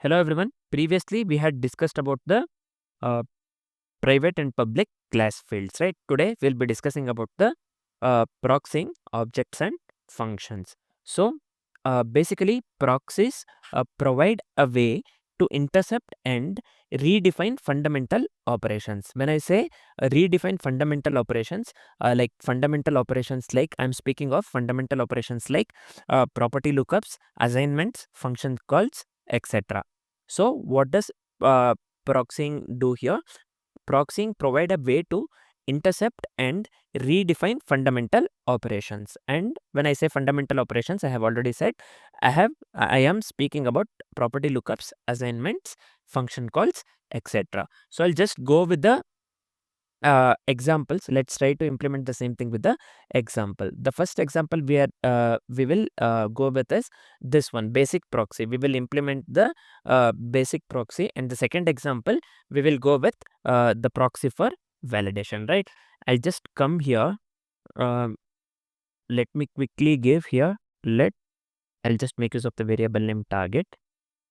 Hello everyone. Previously we had discussed about the uh, private and public class fields, right? Today we'll be discussing about the proxying objects and functions. So basically proxies provide a way to intercept and redefine fundamental operations. When I say redefine fundamental operations, I'm speaking of fundamental operations like property lookups, assignments, function calls, etc. So what does proxying do here? Proxying provide a way to intercept and redefine fundamental operations. And when I say fundamental operations, I have already said I am speaking about property lookups, assignments, function calls, etc. So I'll just go with the examples. Let's try to implement the same thing with the example. The first example we will go with is this one, basic proxy. We will implement the basic proxy, and the second example we will go with the proxy for validation, right? I'll just come here. Let me quickly give here. I'll just make use of the variable name target.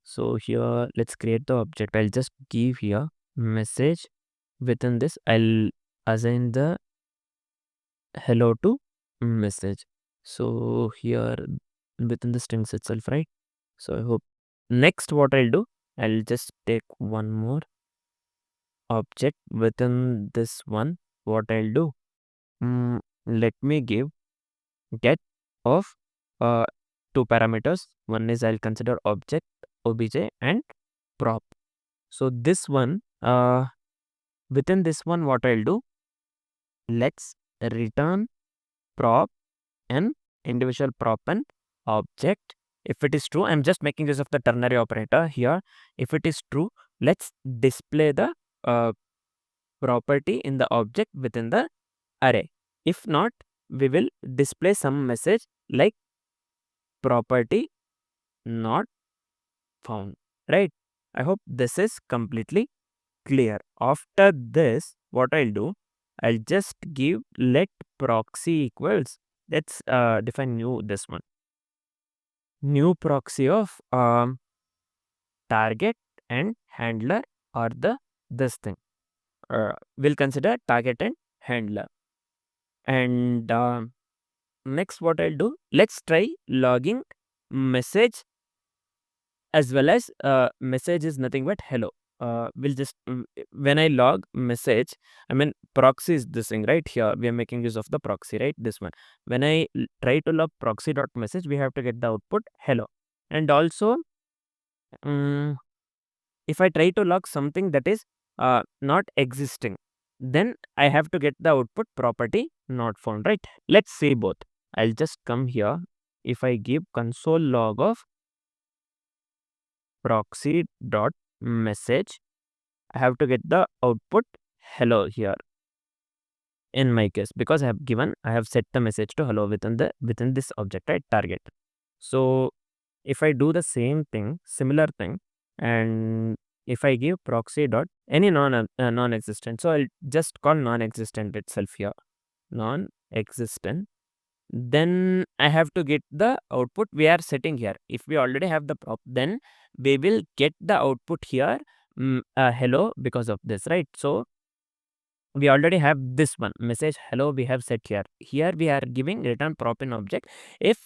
So here let's create the object. I'll just give here message. Within this I'll assign the hello to message. So here within the strings itself, right? So I hope next what I'll do, I'll just take one more object. Within this one, what I'll do, let me give get of two parameters. One is I'll consider object obj and prop. So this one, within this one, what I'll do, let's return prop and individual prop and object. If it is true, I'm just making use of the ternary operator here. If it is true, let's display the property in the object within the array. If not, we will display some message like property not found, right? I hope this is completely clear. After this, what I'll do, I'll just give let proxy equals, let's define this one, new proxy of target and handler, or this thing. We'll consider target and handler. And next what I'll do, let's try logging message as well as message is nothing but hello. We'll just when I log message, I mean proxy is this thing right here. We are making use of the proxy, right? This one. When I try to log proxy dot message, we have to get the output hello. And also, if I try to log something that is not existing, then I have to get the output property not found, right? Let's see both. I'll just come here. If I give console log of proxy dot message, I have to get the output hello here in my case, because I have set the message to hello within this object, right? Target. So if I do the same thing, similar thing, and if I give proxy dot any non-existent, so I'll just call non-existent itself here, non-existent, then I have to get the output we are setting here. If we already have the prop, then we will get the output here hello because of this, right? So we already have this one message hello we have set here. Here we are giving return prop in object. If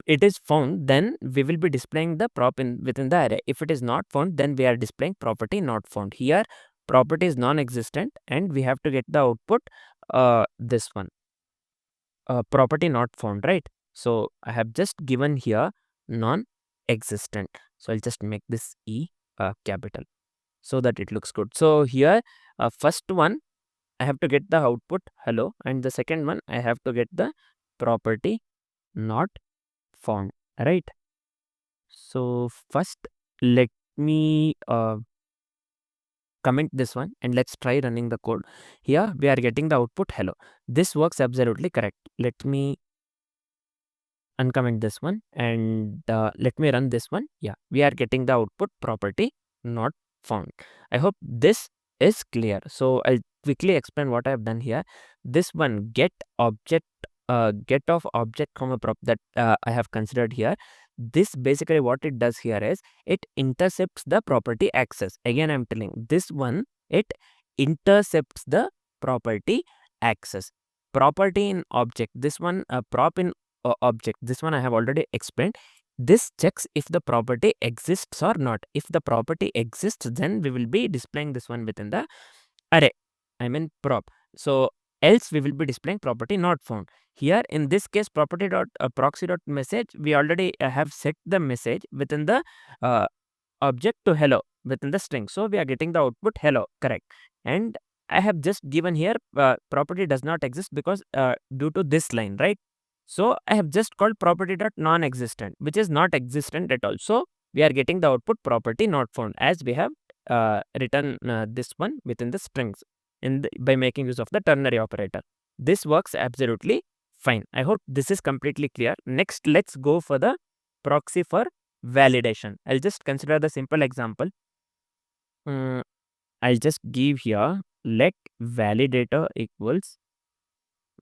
it is found, then we will be displaying the prop within the array. If it is not found, then we are displaying property not found. Here property is non-existent and we have to get the output this one, property not found, right? So I have just given here non-existent. So I'll just make this E capital so that it looks good. So here first one I have to get the output hello, and the second one I have to get the property not found, right? So first let me comment this one and let's try running the code. Here we are getting the output hello. This works absolutely correct. Let me uncomment this one and let me run this one. Yeah, we are getting the output property not found. I hope this is clear. So I'll quickly explain what I have done here. This one get object get of object comma prop that I have considered here. This basically what it does here is it intercepts the property access. Again, I'm telling this one, it intercepts the property access. Property in object, this one, prop in object, this one I have already explained. This checks if the property exists or not. If the property exists, then we will be displaying this one within the array, I mean prop. So else we will be displaying property not found. Here in this case, property dot proxy dot message, we already have set the message within the object to hello within the string. So we are getting the output hello, correct. And I have just given here property does not exist because due to this line, right? So I have just called property dot non-existent, which is not existent at all. So we are getting the output property not found, as we have written this one within the strings by making use of the ternary operator. This works absolutely fine. I hope this is completely clear. Next, let's go for the proxy for validation. I'll just consider the simple example. I'll just give here let validator equals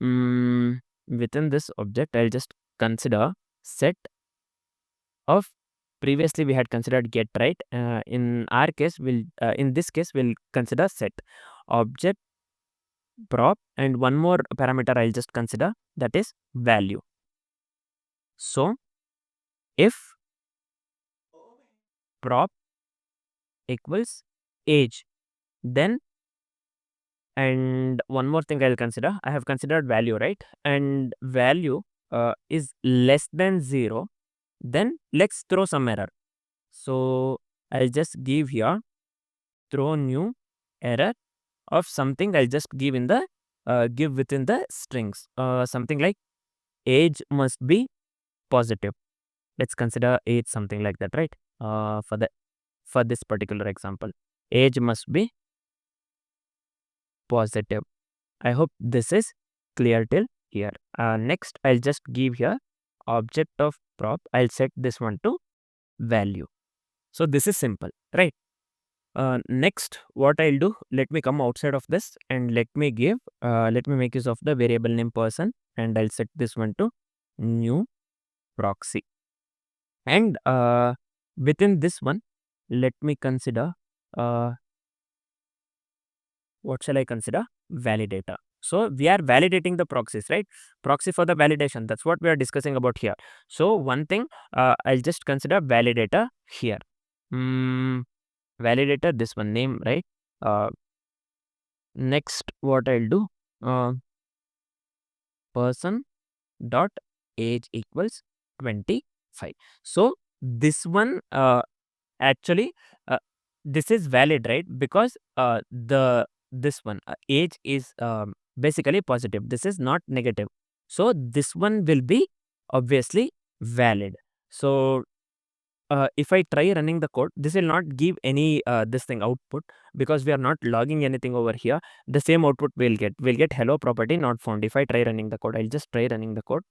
within this object. I'll just consider set of, previously we had considered get, right? In our case, in this case we'll consider set object prop, and one more parameter I'll just consider, that is value. So if prop equals age, then, and one more thing I'll consider, I have considered value, right? And value is less than 0, then let's throw some error. So I'll just give here throw new error of something. I'll just give in the give within the strings something like age must be positive. Let's consider age something like that, right? For this particular example, age must be positive. I hope this is clear till here. Next, I'll just give here object of prop. I'll set this one to value. So this is simple, right? Next, what I'll do, let me come outside of this and let me make use of the variable name person, and I'll set this one to new proxy. And within this one, let me consider what shall I consider? Validator. So we are validating the proxies, right? Proxy for the validation. That's what we are discussing about here. So one thing, I'll just consider validator here. Validator, this one name, right? Next, what I'll do, person dot age equals 25. So this one actually this is valid, right? Because this one age is basically positive. This is not negative. So this one will be obviously valid. So if I try running the code, this will not give any this thing output, because we are not logging anything over here. The same output we'll get hello property not found. If I try running the code, I'll just try running the code.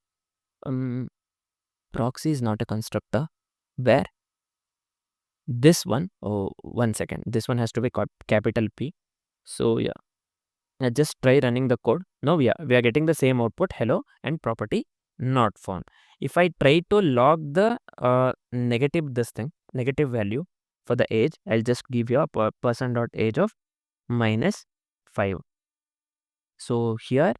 Proxy is not a constructor where this one, oh, 1 second, this one has to be capital P. So yeah, I just try running the code. Now we are getting the same output hello and property not found. If I try to log the negative value for the age, I'll just give you a person dot age of -5. So here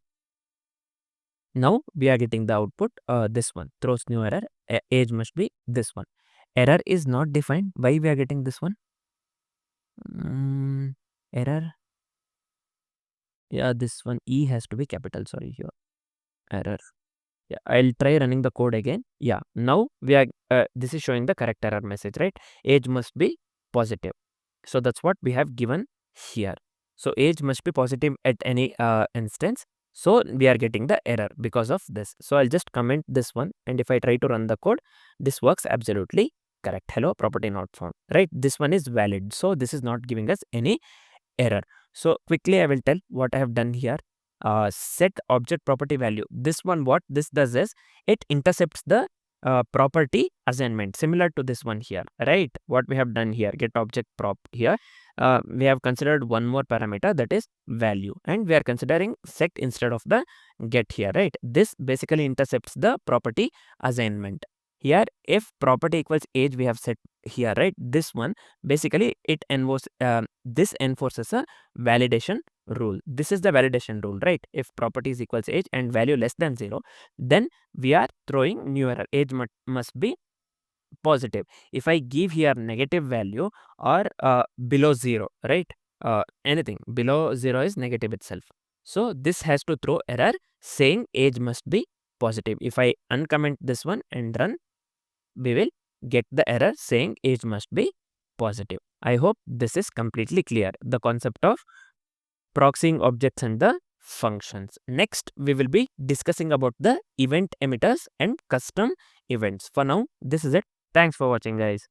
now we are getting the output this one throws new error, age must be this one. Error is not defined. Why we are getting this one? Error, yeah, this one E has to be capital, sorry, here error. Yeah, I'll try running the code again. Yeah, now we are this is showing the correct error message, right? Age must be positive. So that's what we have given here. So age must be positive at any instance. So we are getting the error because of this. So I'll just comment this one, and if I try to run the code, this works absolutely correct. Hello, property not found, right? This one is valid. So this is not giving us any error. So quickly I will tell what I have done here. Set object property value. This one, what this does is it intercepts the property assignment, similar to this one here, right? What we have done here, get object prop here, we have considered one more parameter, that is value, and we are considering set instead of the get here, right? This basically intercepts the property assignment. Here, if property equals age, we have set here, right? This one, basically, it this enforces a validation rule. This is the validation rule, right? If property is equals age and value less than 0, then we are throwing new error. Age must be positive. If I give here negative value or below 0, right? Anything below 0 is negative itself. So this has to throw error saying age must be positive. If I uncomment this one and run, we will get the error saying age must be positive. I hope this is completely clear, the concept of proxying objects and the functions. Next, we will be discussing about the event emitters and custom events. For now, this is it. Thanks for watching, guys.